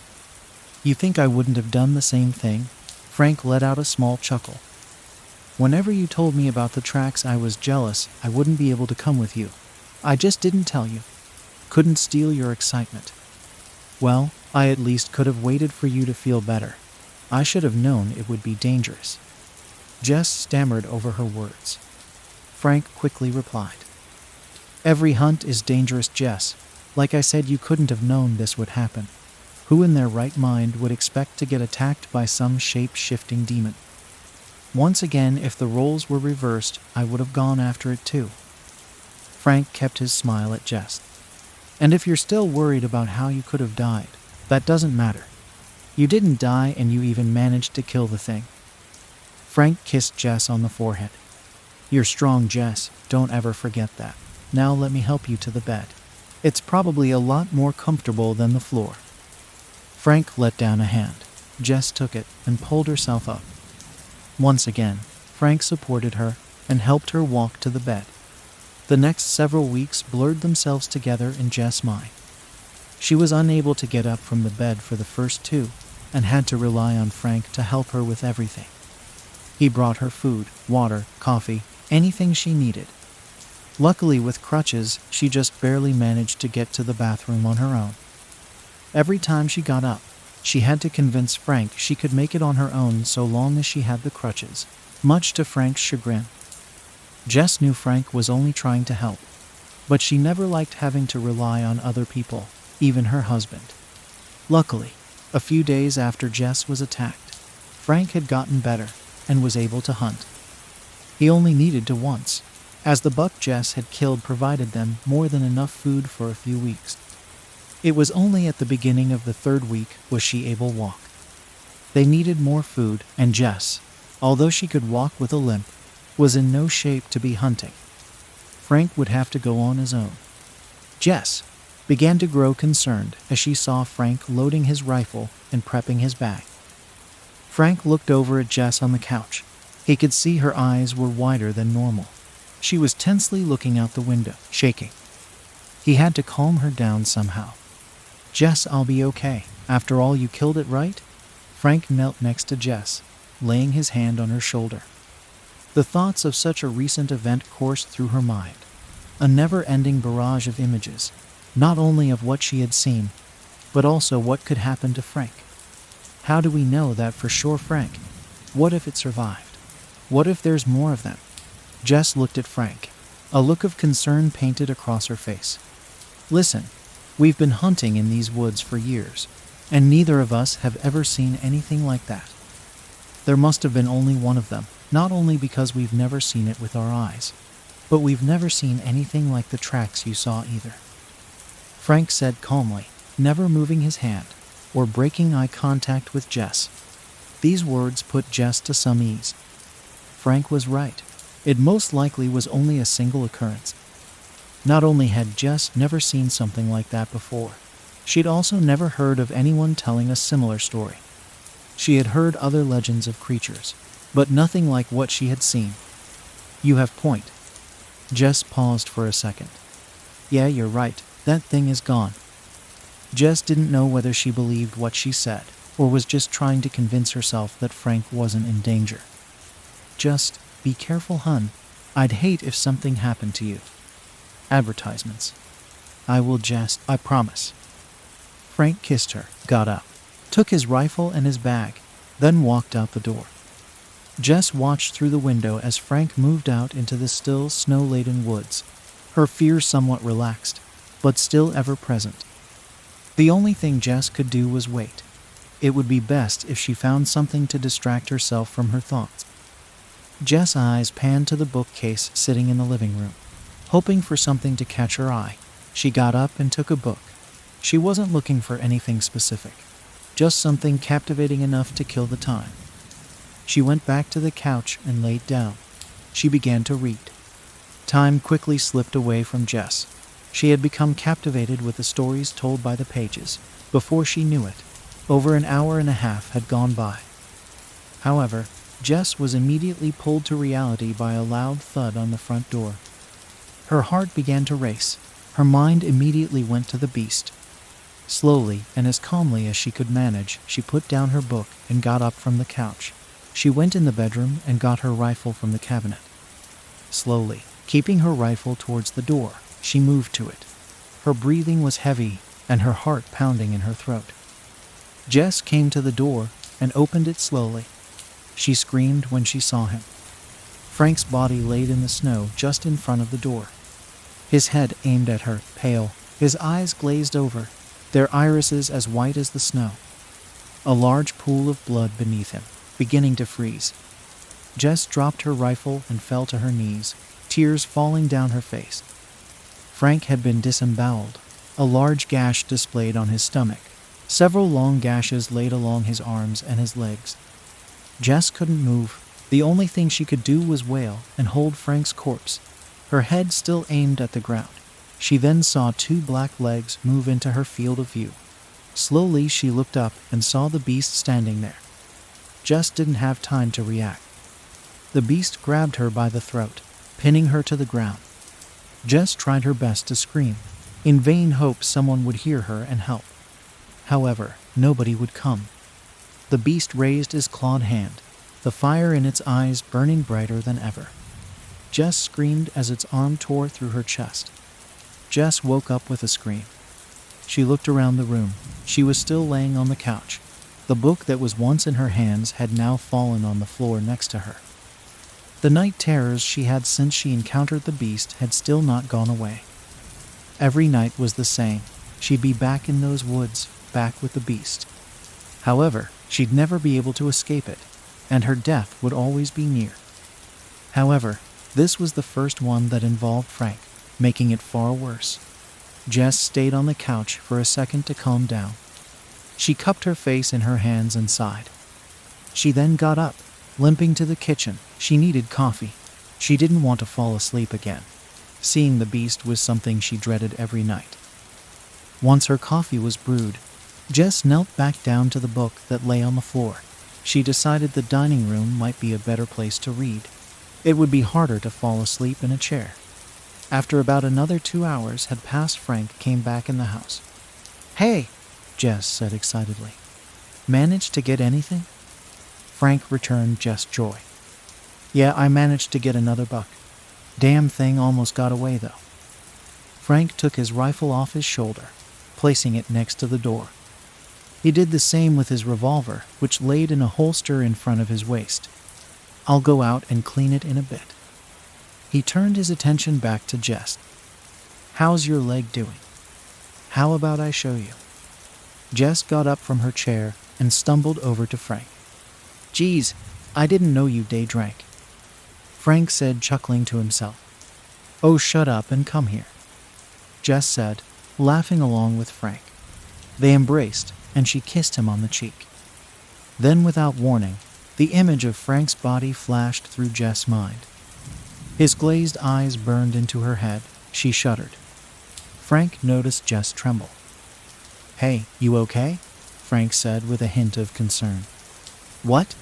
You think I wouldn't have done the same thing? Frank let out a small chuckle. Whenever you told me about the tracks, I was jealous I wouldn't be able to come with you. I just didn't tell you. Couldn't steal your excitement. Well, I at least could have waited for you to feel better. I should have known it would be dangerous. Jess stammered over her words. Frank quickly replied. Every hunt is dangerous, Jess. Like I said, you couldn't have known this would happen. Who in their right mind would expect to get attacked by some shape-shifting demon? Once again, if the roles were reversed, I would have gone after it too. Frank kept his smile at Jess. And if you're still worried about how you could have died, that doesn't matter. You didn't die, and you even managed to kill the thing. Frank kissed Jess on the forehead. You're strong, Jess. Don't ever forget that. Now let me help you to the bed. It's probably a lot more comfortable than the floor." Frank let down a hand. Jess took it and pulled herself up. Once again, Frank supported her and helped her walk to the bed. The next several weeks blurred themselves together in Jess' mind. She was unable to get up from the bed for the first two and had to rely on Frank to help her with everything. He brought her food, water, coffee, anything she needed. Luckily, with crutches, she just barely managed to get to the bathroom on her own. Every time she got up, she had to convince Frank she could make it on her own so long as she had the crutches, much to Frank's chagrin. Jess knew Frank was only trying to help, but she never liked having to rely on other people, even her husband. Luckily, a few days after Jess was attacked, Frank had gotten better and was able to hunt. He only needed to once, as the buck Jess had killed provided them more than enough food for a few weeks. It was only at the beginning of the third week was she able to walk. They needed more food, and Jess, although she could walk with a limp, was in no shape to be hunting. Frank would have to go on his own. Jess began to grow concerned as she saw Frank loading his rifle and prepping his bag. Frank looked over at Jess on the couch. He could see her eyes were wider than normal. She was tensely looking out the window, shaking. He had to calm her down somehow. "Jess, I'll be okay. After all, you killed it, right?" Frank knelt next to Jess, laying his hand on her shoulder. The thoughts of such a recent event coursed through her mind. A never-ending barrage of images, not only of what she had seen, but also what could happen to Frank. How do we know that for sure, Frank? What if it survived? What if there's more of them? Jess looked at Frank. A look of concern painted across her face. "Listen, we've been hunting in these woods for years, and neither of us have ever seen anything like that. There must have been only one of them, not only because we've never seen it with our eyes, but we've never seen anything like the tracks you saw either," Frank said calmly, never moving his hand or breaking eye contact with Jess. These words put Jess to some ease. Frank was right. It most likely was only a single occurrence. Not only had Jess never seen something like that before, she'd also never heard of anyone telling a similar story. She had heard other legends of creatures, but nothing like what she had seen. "You have point." Jess paused for a second. "Yeah, you're right. That thing is gone." Jess didn't know whether she believed what she said, or was just trying to convince herself that Frank wasn't in danger. "Just be careful, hun. I'd hate if something happened to you." Advertisements. "I will, Jess, I promise." Frank kissed her, got up, took his rifle and his bag, then walked out the door. Jess watched through the window as Frank moved out into the still, snow-laden woods, her fears somewhat relaxed, but still ever present. The only thing Jess could do was wait. It would be best if she found something to distract herself from her thoughts. Jess' eyes panned to the bookcase sitting in the living room. Hoping for something to catch her eye, she got up and took a book. She wasn't looking for anything specific, just something captivating enough to kill the time. She went back to the couch and laid down. She began to read. Time quickly slipped away from Jess. She had become captivated with the stories told by the pages. Before she knew it, over an hour and a half had gone by. However, Jess was immediately pulled to reality by a loud thud on the front door. Her heart began to race. Her mind immediately went to the beast. Slowly, and as calmly as she could manage, she put down her book and got up from the couch. She went in the bedroom and got her rifle from the cabinet. Slowly, keeping her rifle towards the door, she moved to it. Her breathing was heavy and her heart pounding in her throat. Jess came to the door and opened it slowly. She screamed when she saw him. Frank's body laid in the snow just in front of the door. His head aimed at her, pale, his eyes glazed over, their irises as white as the snow. A large pool of blood beneath him, beginning to freeze. Jess dropped her rifle and fell to her knees, tears falling down her face. Frank had been disemboweled, a large gash displayed on his stomach, several long gashes laid along his arms and his legs. Jess couldn't move. The only thing she could do was wail and hold Frank's corpse. her head still aimed at the ground. She then saw two black legs move into her field of view. Slowly she looked up and saw the beast standing there. Jess didn't have time to react. The beast grabbed her by the throat, pinning her to the ground. Jess tried her best to scream, in vain hopes someone would hear her and help. However, nobody would come. The beast raised his clawed hand, the fire in its eyes burning brighter than ever. Jess screamed as its arm tore through her chest. Jess woke up with a scream. She looked around the room. She was still laying on the couch. The book that was once in her hands had now fallen on the floor next to her. The night terrors she had since she encountered the beast had still not gone away. Every night was the same. She'd be back in those woods, back with the beast. However, she'd never be able to escape it, and her death would always be near. However, this was the first one that involved Frank, making it far worse. Jess stayed on the couch for a second to calm down. She cupped her face in her hands and sighed. She then got up, limping to the kitchen. She needed coffee. She didn't want to fall asleep again. Seeing the beast was something she dreaded every night. Once her coffee was brewed, Jess knelt back down to the book that lay on the floor. She decided the dining room might be a better place to read. It would be harder to fall asleep in a chair. After about another 2 hours had passed, Frank came back in the house. "Hey," Jess said excitedly. "Managed to get anything?" Frank returned Jess joy. "Yeah, I managed to get another buck. Damn thing almost got away though." Frank took his rifle off his shoulder, placing it next to the door. He did the same with his revolver, which laid in a holster in front of his waist. "I'll go out and clean it in a bit." He turned his attention back to Jess. "How's your leg doing? How about I show you?" Jess got up from her chair and stumbled over to Frank. "Geez, I didn't know you day drank," Frank said, chuckling to himself. "Oh, shut up and come here," Jess said, laughing along with Frank. They embraced, and she kissed him on the cheek. Then, without warning, the image of Frank's body flashed through Jess' mind. His glazed eyes burned into her head. She shuddered. Frank noticed Jess tremble. "Hey, you okay?" Frank said with a hint of concern. "What?"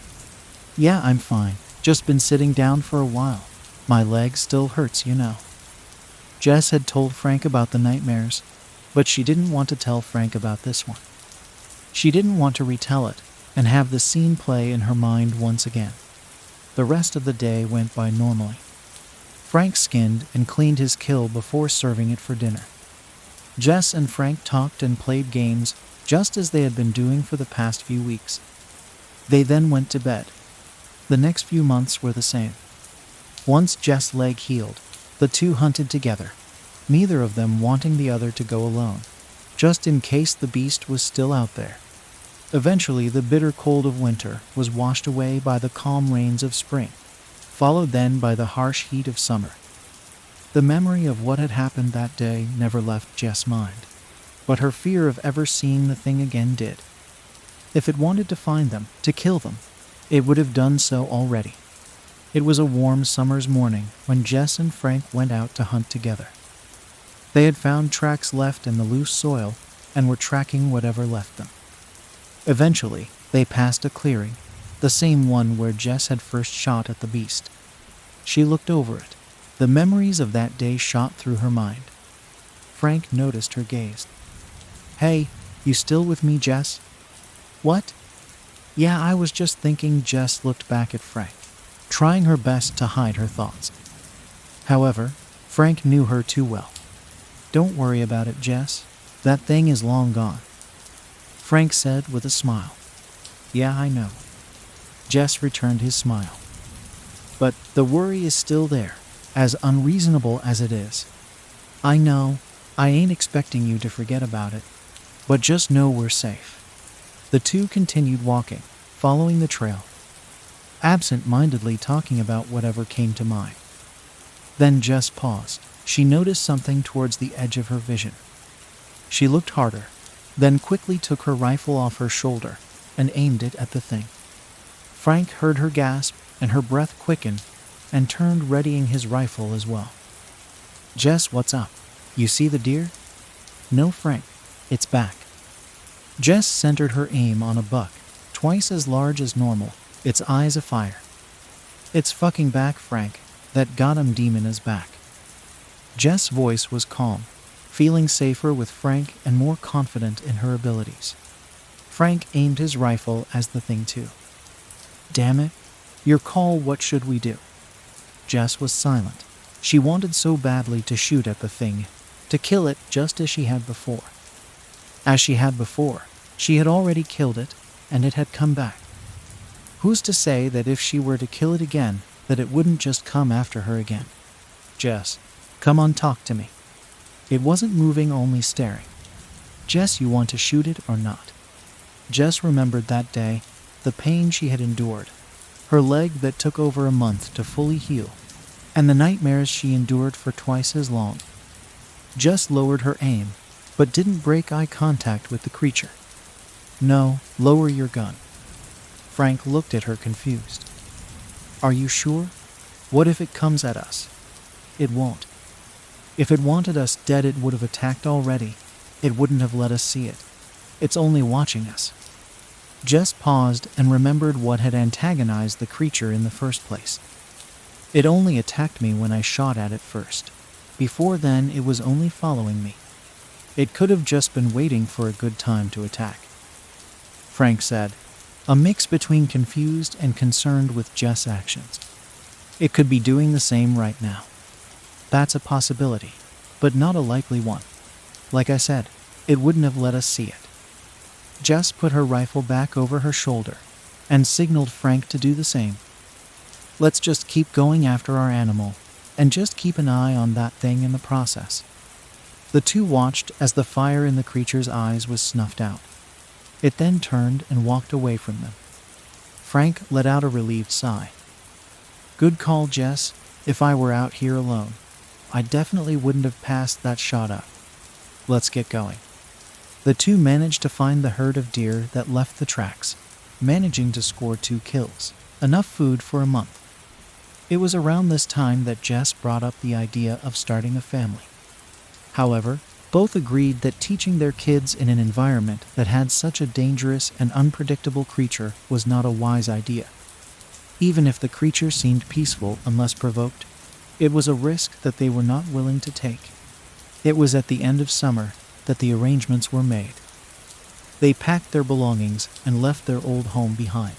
"Yeah, I'm fine. Just been sitting down for a while. My leg still hurts, you know." Jess had told Frank about the nightmares, but she didn't want to tell Frank about this one. She didn't want to retell it and have the scene play in her mind once again. The rest of the day went by normally. Frank skinned and cleaned his kill before serving it for dinner. Jess and Frank talked and played games just as they had been doing for the past few weeks. They then went to bed. The next few months were the same. Once Jess' leg healed, the two hunted together, neither of them wanting the other to go alone, just in case the beast was still out there. Eventually, the bitter cold of winter was washed away by the calm rains of spring, followed then by the harsh heat of summer. The memory of what had happened that day never left Jess' mind, but her fear of ever seeing the thing again did. If it wanted to find them, to kill them, it would have done so already. It was a warm summer's morning when Jess and Frank went out to hunt together. They had found tracks left in the loose soil and were tracking whatever left them. Eventually, they passed a clearing, the same one where Jess had first shot at the beast. She looked over it. The memories of that day shot through her mind. Frank noticed her gaze. "Hey, you still with me, Jess?" "What?" "Yeah, I was just thinking." Jess looked back at Frank, trying her best to hide her thoughts. However, Frank knew her too well. "Don't worry about it, Jess. That thing is long gone," Frank said with a smile. "Yeah, I know." Jess returned his smile. "But the worry is still there, as unreasonable as it is. I know, I ain't expecting you to forget about it, but just know we're safe." The two continued walking, following the trail, absent-mindedly talking about whatever came to mind. Then Jess paused. She noticed something towards the edge of her vision. She looked harder, then quickly took her rifle off her shoulder and aimed it at the thing. Frank heard her gasp and her breath quicken and turned, readying his rifle as well. Jess, what's up? You see the deer? No, Frank. It's back. Jess centered her aim on a buck, twice as large as normal, its eyes afire. It's fucking back, Frank. That goddamn demon is back. Jess' voice was calm, feeling safer with Frank and more confident in her abilities. Frank aimed his rifle as the thing too. Damn it. Your call, what should we do? Jess was silent. She wanted so badly to shoot at the thing, to kill it just as she had before. As she had before, she had already killed it, and it had come back. Who's to say that if she were to kill it again, that it wouldn't just come after her again? Jess, come on, talk to me. It wasn't moving, only staring. Jess, you want to shoot it or not? Jess remembered that day, the pain she had endured, her leg that took over a month to fully heal, and the nightmares she endured for twice as long. Jess lowered her aim, but didn't break eye contact with the creature. No, lower your gun. Frank looked at her confused. Are you sure? What if it comes at us? It won't. If it wanted us dead, it would have attacked already. It wouldn't have let us see it. It's only watching us. Jess paused and remembered what had antagonized the creature in the first place. It only attacked me when I shot at it first. Before then, it was only following me. It could have just been waiting for a good time to attack. Frank said, a mix between confused and concerned with Jess' actions. It could be doing the same right now. That's a possibility, but not a likely one. Like I said, it wouldn't have let us see it. Jess put her rifle back over her shoulder and signaled Frank to do the same. Let's just keep going after our animal and just keep an eye on that thing in the process. The two watched as the fire in the creature's eyes was snuffed out. It then turned and walked away from them. Frank let out a relieved sigh. Good call, Jess. If I were out here alone, I definitely wouldn't have passed that shot up. Let's get going. The two managed to find the herd of deer that left the tracks, managing to score 2 kills, enough food for a month. It was around this time that Jess brought up the idea of starting a family. However, both agreed that teaching their kids in an environment that had such a dangerous and unpredictable creature was not a wise idea. Even if the creature seemed peaceful unless provoked, it was a risk that they were not willing to take. It was at the end of summer that the arrangements were made. They packed their belongings and left their old home behind.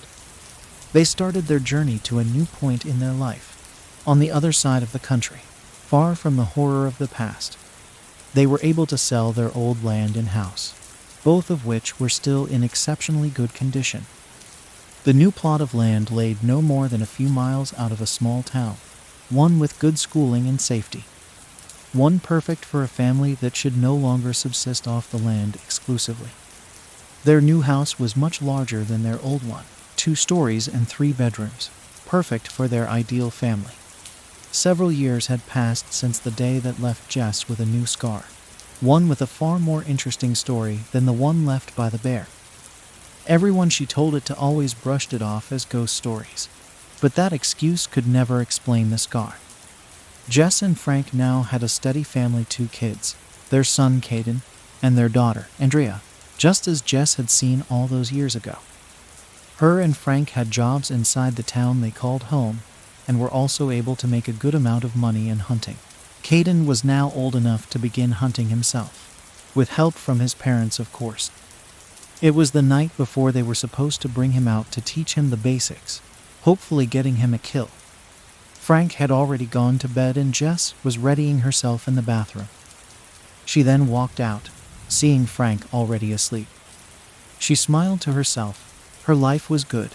They started their journey to a new point in their life, on the other side of the country, far from the horror of the past. They were able to sell their old land and house, both of which were still in exceptionally good condition. The new plot of land laid no more than a few miles out of a small town, one with good schooling and safety. One perfect for a family that should no longer subsist off the land exclusively. Their new house was much larger than their old one, 2 stories and 3 bedrooms, perfect for their ideal family. Several years had passed since the day that left Jess with a new scar, one with a far more interesting story than the one left by the bear. Everyone she told it to always brushed it off as ghost stories, but that excuse could never explain the scar. Jess and Frank now had a steady family, 2 kids, their son Caden, and their daughter, Andrea, just as Jess had seen all those years ago. Her and Frank had jobs inside the town they called home, and were also able to make a good amount of money in hunting. Caden was now old enough to begin hunting himself, with help from his parents, of course. It was the night before they were supposed to bring him out to teach him the basics, hopefully getting him a kill. Frank had already gone to bed and Jess was readying herself in the bathroom. She then walked out, seeing Frank already asleep. She smiled to herself. Her life was good,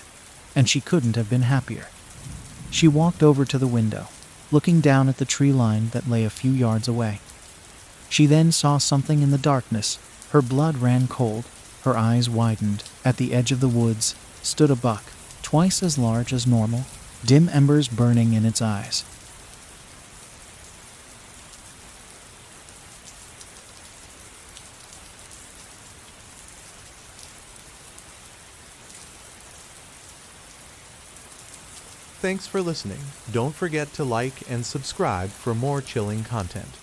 and she couldn't have been happier. She walked over to the window, looking down at the tree line that lay a few yards away. She then saw something in the darkness. Her blood ran cold, her eyes widened. At the edge of the woods stood a buck, twice as large as normal, dim embers burning in its eyes. Thanks for listening. Don't forget to like and subscribe for more chilling content.